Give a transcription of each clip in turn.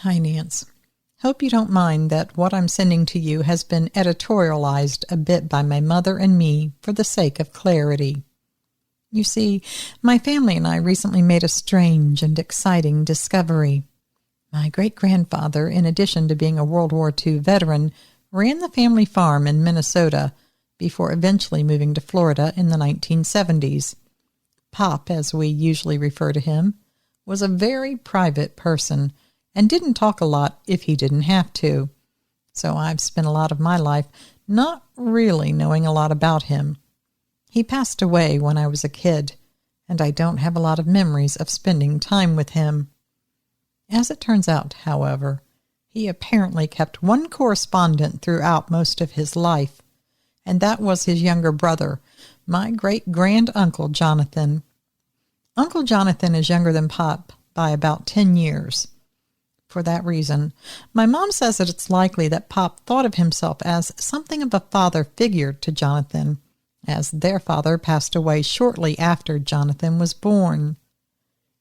Hi, Nance. Hope you don't mind that what I'm sending to you has been editorialized a bit by my mother and me for the sake of clarity. You see, my family and I recently made a strange and exciting discovery. My great-grandfather, in addition to being a World War II veteran, ran the family farm in Minnesota before eventually moving to Florida in the 1970s. Pop, as we usually refer to him, was a very private person and didn't talk a lot if he didn't have to. So I've spent a lot of my life not really knowing a lot about him. He passed away when I was a kid, and I don't have a lot of memories of spending time with him. As it turns out, however, he apparently kept one correspondent throughout most of his life, and that was his younger brother, my great-grand-uncle Jonathan. Uncle Jonathan is younger than Pop by about 10 years. For that reason, my mom says that it's likely that Pop thought of himself as something of a father figure to Jonathan, as their father passed away shortly after Jonathan was born.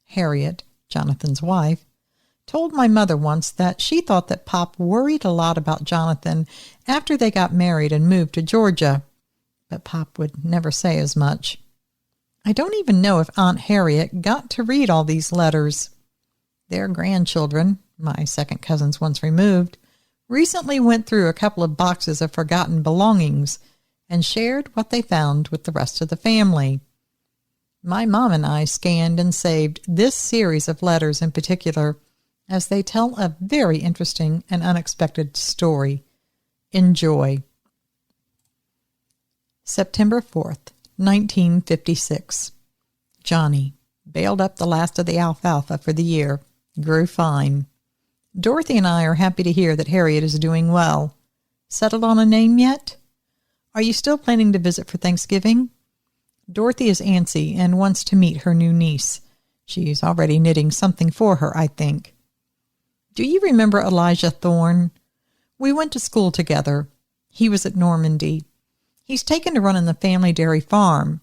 Harriet, Jonathan's wife, told my mother once that she thought that Pop worried a lot about Jonathan after they got married and moved to Georgia, but Pop would never say as much. I don't even know if Aunt Harriet got to read all these letters. Their grandchildren, my second cousins once removed, recently went through a couple of boxes of forgotten belongings and shared what they found with the rest of the family. My mom and I scanned and saved this series of letters in particular, as they tell a very interesting and unexpected story. Enjoy. September 4th, 1956. Johnny baled up the last of the alfalfa for the year. Grew fine. Dorothy and I are happy to hear that Harriet is doing well. Settled on a name yet? Are you still planning to visit for Thanksgiving? Dorothy is antsy and wants to meet her new niece. She's already knitting something for her, I think. Do you remember Elijah Thorne? We went to school together. He was at Normandy. He's taken to running the family dairy farm.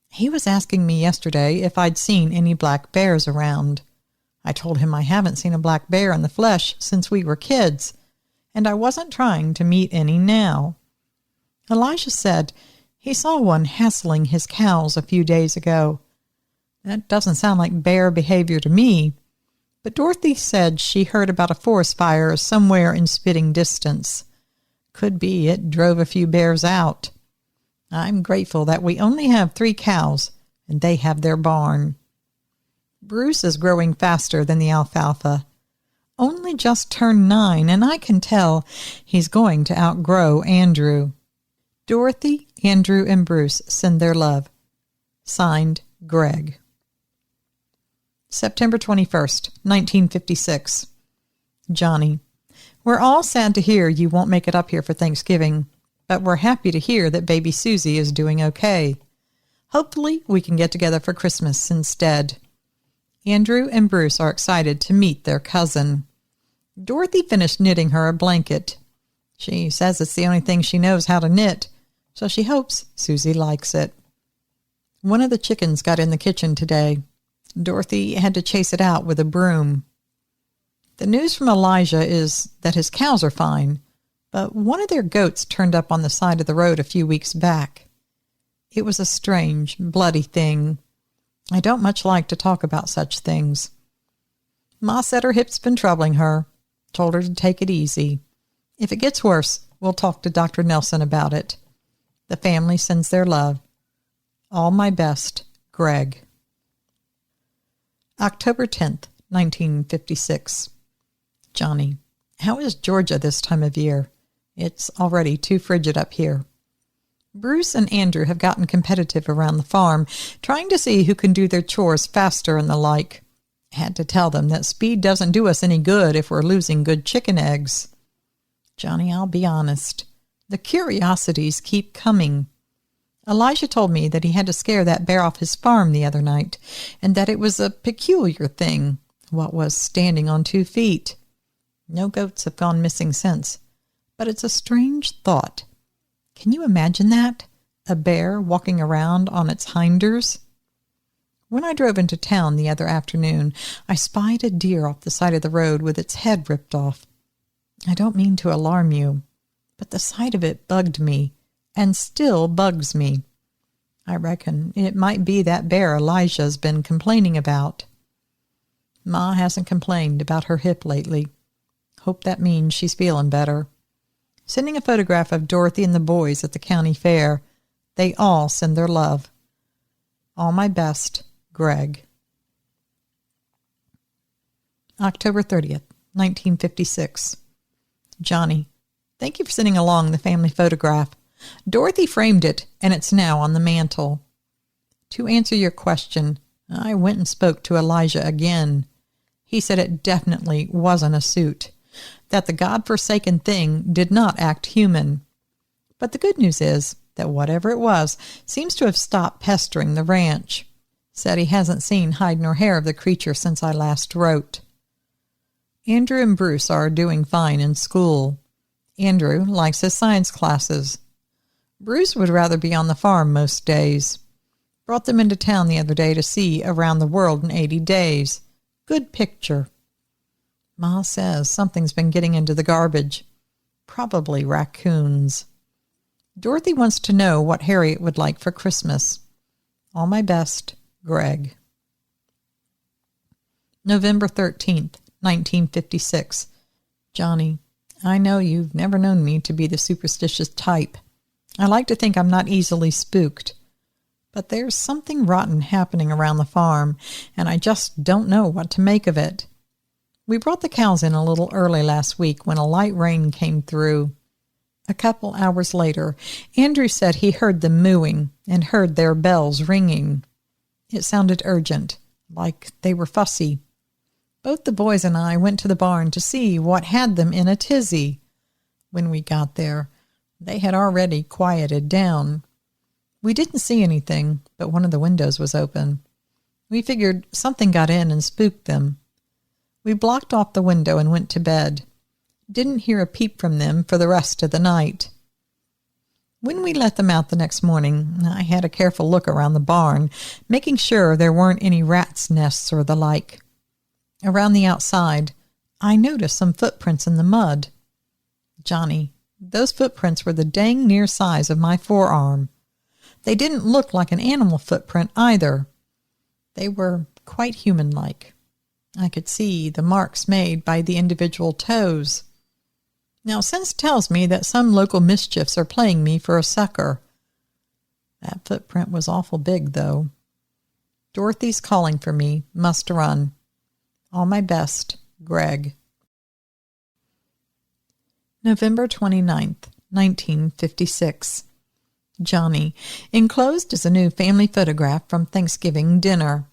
He was asking me yesterday if I'd seen any black bears around. I told him I haven't seen a black bear in the flesh since we were kids, and I wasn't trying to meet any now. Elijah said he saw one hassling his cows a few days ago. That doesn't sound like bear behavior to me, but Dorothy said she heard about a forest fire somewhere in spitting distance. Could be it drove a few bears out. I'm grateful that we only have 3 cows, and they have their barn. Bruce is growing faster than the alfalfa. Only just turned 9, and I can tell he's going to outgrow Andrew. Dorothy, Andrew, and Bruce send their love. Signed, Greg. September 21st, 1956. Johnny, we're all sad to hear you won't make it up here for Thanksgiving, but we're happy to hear that baby Susie is doing okay. Hopefully we can get together for Christmas instead. Andrew and Bruce are excited to meet their cousin. Dorothy finished knitting her a blanket. She says it's the only thing she knows how to knit, so she hopes Susie likes it. One of the chickens got in the kitchen today. Dorothy had to chase it out with a broom. The news from Elijah is that his cows are fine, but one of their goats turned up on the side of the road a few weeks back. It was a strange, bloody thing. I don't much like to talk about such things. Ma said her hip's been troubling her. Told her to take it easy. If it gets worse, we'll talk to Dr. Nelson about it. The family sends their love. All my best, Greg. October 10th, 1956. Johnny, how is Georgia this time of year? It's already too frigid up here. Bruce and Andrew have gotten competitive around the farm, trying to see who can do their chores faster and the like. Had to tell them that speed doesn't do us any good if we're losing good chicken eggs. Johnny, I'll be honest. The curiosities keep coming. Elijah told me that he had to scare that bear off his farm the other night, and that it was a peculiar thing, what was standing on 2 feet. No goats have gone missing since, but it's a strange thought. Can you imagine that? A bear walking around on its hinders? When I drove into town the other afternoon, I spied a deer off the side of the road with its head ripped off. I don't mean to alarm you, but the sight of it bugged me, and still bugs me. I reckon it might be that bear Elijah's been complaining about. Ma hasn't complained about her hip lately. Hope that means she's feeling better. Sending a photograph of Dorothy and the boys at the county fair. They all send their love. All my best, Greg. October 30th, 1956. Johnny, thank you for sending along the family photograph. Dorothy framed it, and it's now on the mantel. To answer your question, I went and spoke to Elijah again. He said it definitely wasn't a suit, that the godforsaken thing did not act human. But the good news is that whatever it was seems to have stopped pestering the ranch. Said he hasn't seen hide nor hair of the creature since I last wrote. Andrew and Bruce are doing fine in school. Andrew likes his science classes. Bruce would rather be on the farm most days. Brought them into town the other day to see Around the World in 80 Days. Good picture. Ma says something's been getting into the garbage. Probably raccoons. Dorothy wants to know what Harriet would like for Christmas. All my best, Greg. November 13th, 1956. Johnny, I know you've never known me to be the superstitious type. I like to think I'm not easily spooked. But there's something rotten happening around the farm, and I just don't know what to make of it. We brought the cows in a little early last week when a light rain came through. A couple hours later, Andrew said he heard them mooing and heard their bells ringing. It sounded urgent, like they were fussy. Both the boys and I went to the barn to see what had them in a tizzy. When we got there, they had already quieted down. We didn't see anything, but one of the windows was open. We figured something got in and spooked them. We blocked off the window and went to bed. Didn't hear a peep from them for the rest of the night. When we let them out the next morning, I had a careful look around the barn, making sure there weren't any rats' nests or the like. Around the outside, I noticed some footprints in the mud. Johnny, those footprints were the dang near size of my forearm. They didn't look like an animal footprint either. They were quite human-like. I could see the marks made by the individual toes. Now, sense tells me that some local mischiefs are playing me for a sucker. That footprint was awful big, though. Dorothy's calling for me. Must run. All my best, Greg. November 29th, 1956. Johnny, enclosed is a new family photograph from Thanksgiving dinner.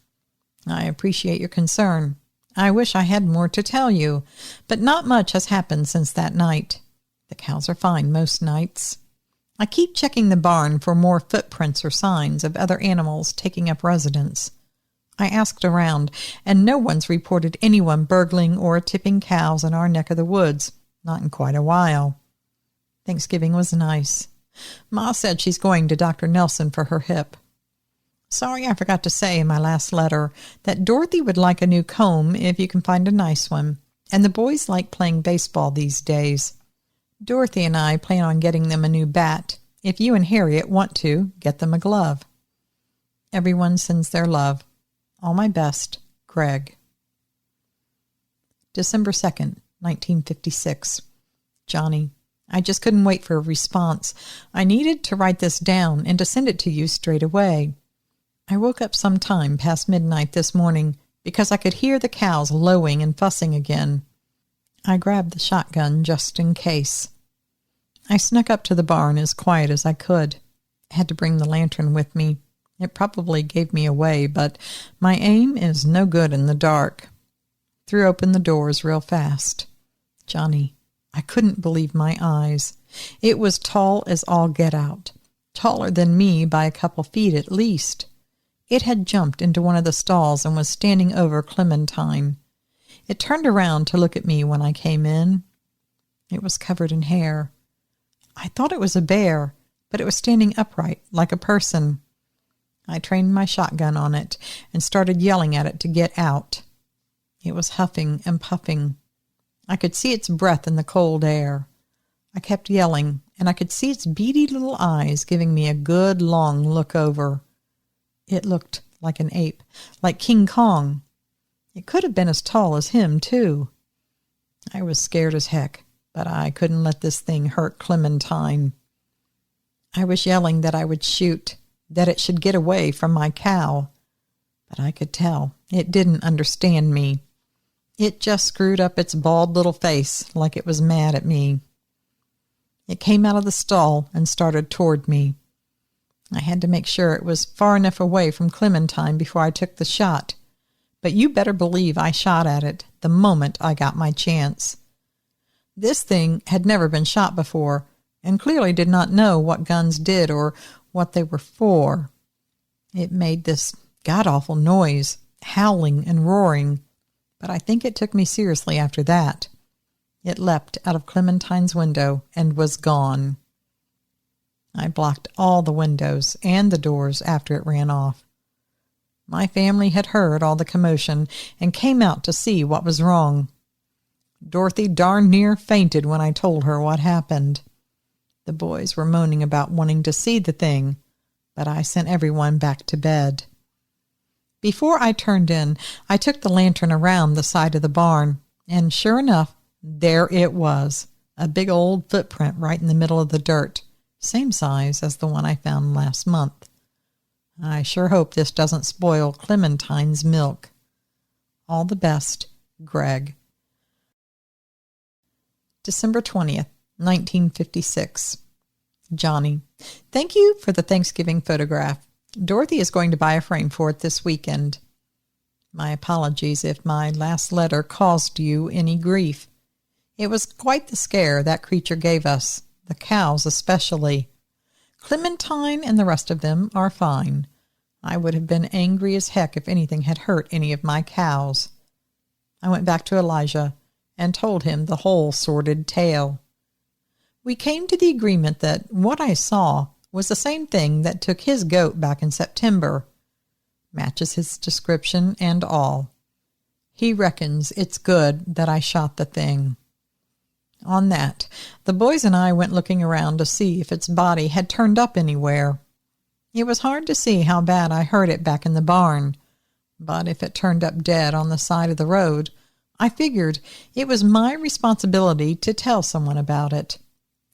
I appreciate your concern. I wish I had more to tell you, but not much has happened since that night. The cows are fine most nights. I keep checking the barn for more footprints or signs of other animals taking up residence. I asked around, and no one's reported anyone burgling or tipping cows in our neck of the woods, not in quite a while. Thanksgiving was nice. Ma said she's going to Dr. Nelson for her hip. Sorry I forgot to say in my last letter that Dorothy would like a new comb if you can find a nice one, and the boys like playing baseball these days. Dorothy and I plan on getting them a new bat. If you and Harriet want to, get them a glove. Everyone sends their love. All my best, Greg. December 2nd, 1956. Johnny, I just couldn't wait for a response. I needed to write this down and to send it to you straight away. I woke up some time past midnight this morning because I could hear the cows lowing and fussing again. I grabbed the shotgun just in case. I snuck up to the barn as quiet as I could. I had to bring the lantern with me. It probably gave me away, but my aim is no good in the dark. Threw open the doors real fast. Johnny, I couldn't believe my eyes. It was tall as all get out, taller than me by a couple feet at least. It had jumped into one of the stalls and was standing over Clementine. It turned around to look at me when I came in. It was covered in hair. I thought it was a bear, but it was standing upright like a person. I trained my shotgun on it and started yelling at it to get out. It was huffing and puffing. I could see its breath in the cold air. I kept yelling, and I could see its beady little eyes giving me a good long look over. It looked like an ape, like King Kong. It could have been as tall as him, too. I was scared as heck, but I couldn't let this thing hurt Clementine. I was yelling that I would shoot, that it should get away from my cow. But I could tell it didn't understand me. It just screwed up its bald little face like it was mad at me. It came out of the stall and started toward me. I had to make sure it was far enough away from Clementine before I took the shot. But you better believe I shot at it the moment I got my chance. This thing had never been shot before, and clearly did not know what guns did or what they were for. It made this god-awful noise, howling and roaring, but I think it took me seriously after that. It leapt out of Clementine's window and was gone. I blocked all the windows and the doors after it ran off. My family had heard all the commotion and came out to see what was wrong. Dorothy darn near fainted when I told her what happened. The boys were moaning about wanting to see the thing, but I sent everyone back to bed. Before I turned in, I took the lantern around the side of the barn, and sure enough, there it was, a big old footprint right in the middle of the dirt, same size as the one I found last month. I sure hope this doesn't spoil Clementine's milk. All the best, Greg. December 20th, 1956. Johnny, thank you for the Thanksgiving photograph. Dorothy is going to buy a frame for it this weekend. My apologies if my last letter caused you any grief. It was quite the scare that creature gave us, the cows especially. Clementine and the rest of them are fine. I would have been angry as heck if anything had hurt any of my cows. I went back to Elijah and told him the whole sordid tale. We came to the agreement that what I saw was the same thing that took his goat back in September. Matches his description and all. He reckons it's good that I shot the thing. On that, the boys and I went looking around to see if its body had turned up anywhere. It was hard to see how bad I hurt it back in the barn, but if it turned up dead on the side of the road, I figured it was my responsibility to tell someone about it.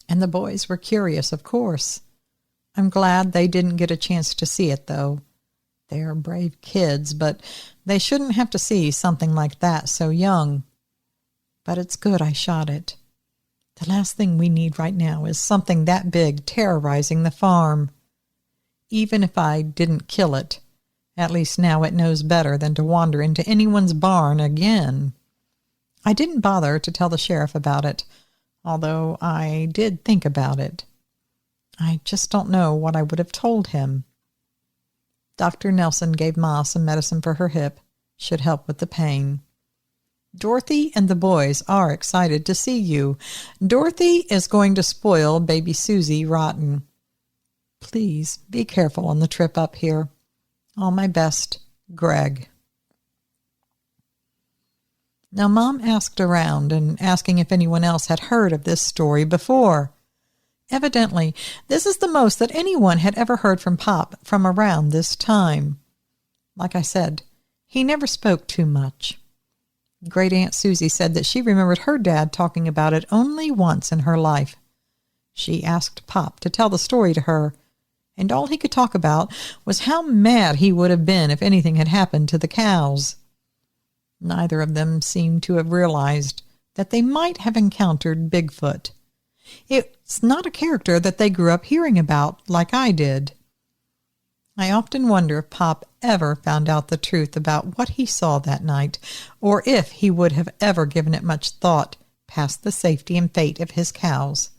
And the boys were curious, of course. I'm glad they didn't get a chance to see it, though. They're brave kids, but they shouldn't have to see something like that so young. But it's good I shot it. The last thing we need right now is something that big terrorizing the farm. Even if I didn't kill it, at least now it knows better than to wander into anyone's barn again. I didn't bother to tell the sheriff about it, although I did think about it. I just don't know what I would have told him. Dr. Nelson gave Ma some medicine for her hip. Should help with the pain. Dorothy and the boys are excited to see you. Dorothy is going to spoil baby Susie rotten. Please be careful on the trip up here. All my best, Greg. Now, Mom asked around and asking if anyone else had heard of this story before. Evidently, this is the most that anyone had ever heard from Pop from around this time. Like I said, he never spoke too much. Great Aunt Susie said that she remembered her dad talking about it only once in her life. She asked Pop to tell the story to her, and all he could talk about was how mad he would have been if anything had happened to the cows. Neither of them seemed to have realized that they might have encountered Bigfoot. It's not a character that they grew up hearing about like I did. I often wonder if Pop ever found out the truth about what he saw that night, or if he would have ever given it much thought past the safety and fate of his cows.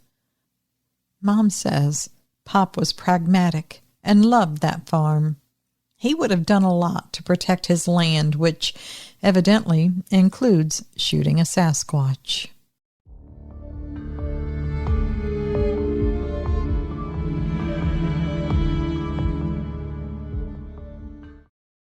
Mom says Pop was pragmatic and loved that farm. He would have done a lot to protect his land, which evidently includes shooting a Sasquatch.